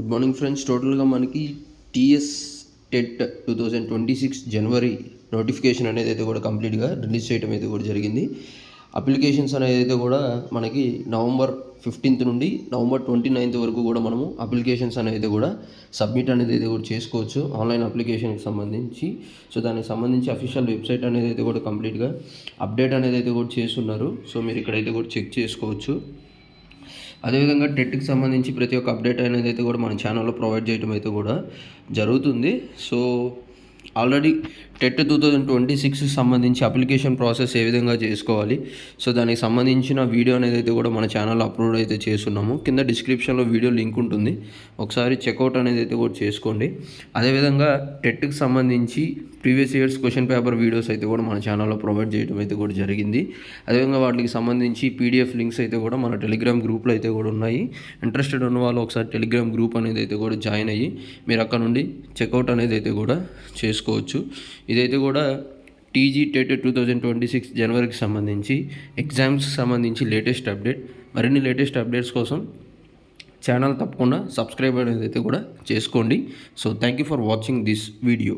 Good morning friends. టోటల్గా మనకి TS TET 2026 జనవరి notification అనేది అయితే కూడా కంప్లీట్గా రిలీజ్ చేయడం అయితే కూడా జరిగింది. అప్లికేషన్స్ అనేది అయితే కూడా మనకి నవంబర్ 15th నుండి నవంబర్ 29th వరకు కూడా మనము అప్లికేషన్స్ అనేది కూడా సబ్మిట్ అనేది అయితే కూడా చేసుకోవచ్చు ఆన్లైన్ అప్లికేషన్కి సంబంధించి. సో దానికి సంబంధించి అఫీషియల్ వెబ్సైట్ అనేది అయితే కూడా కంప్లీట్గా అప్డేట్ అనేది అయితే కూడా చేస్తున్నారు. సో మీరు ఇక్కడైతే కూడా చెక్ చేసుకోవచ్చు. అదేవిధంగా టెట్కి సంబంధించి ప్రతి ఒక్క అప్డేట్ అనేది అయితే కూడా మన ఛానల్లో ప్రొవైడ్ చేయడం అయితే కూడా జరుగుతుంది. సో ఆల్రెడీ టెట్ 2026 సంబంధించి అప్లికేషన్ ప్రాసెస్ ఏ విధంగా చేసుకోవాలి, సో దానికి సంబంధించిన వీడియో అనేది అయితే కూడా మన ఛానల్లో అప్లోడ్ అయితే చేస్తున్నాము. కింద డిస్క్రిప్షన్లో వీడియో లింక్ ఉంటుంది, ఒకసారి చెక్అవుట్ అనేది అయితే కూడా చేసుకోండి. అదేవిధంగా టెట్కి సంబంధించి previous years question paper videos అయితే కూడా మన ఛానల్లో ప్రొవైడ్ చేయడం అయితే కూడా జరిగింది. అదేవిధంగా వాటికి సంబంధించి పీడిఎఫ్ లింక్స్ అయితే కూడా మన టెలిగ్రామ్ గ్రూప్లో అయితే కూడా ఉన్నాయి. ఇంట్రెస్టెడ్ ఉన్న వాళ్ళు ఒకసారి టెలిగ్రామ్ గ్రూప్ అనేది అయితే కూడా జాయిన్ అయ్యి మీరు అక్కడ నుండి చెక్అవుట్ అనేది అయితే కూడా చేసుకోవచ్చు. ఇదైతే కూడా టీజీ టెట్ 2026 జనవరికి సంబంధించి ఎగ్జామ్స్కి సంబంధించి లేటెస్ట్ అప్డేట్. మరిన్ని లేటెస్ట్ అప్డేట్స్ కోసం ఛానల్ తప్పకుండా సబ్స్క్రైబ్ అనేది అయితే కూడా చేసుకోండి. So thank you for watching this video.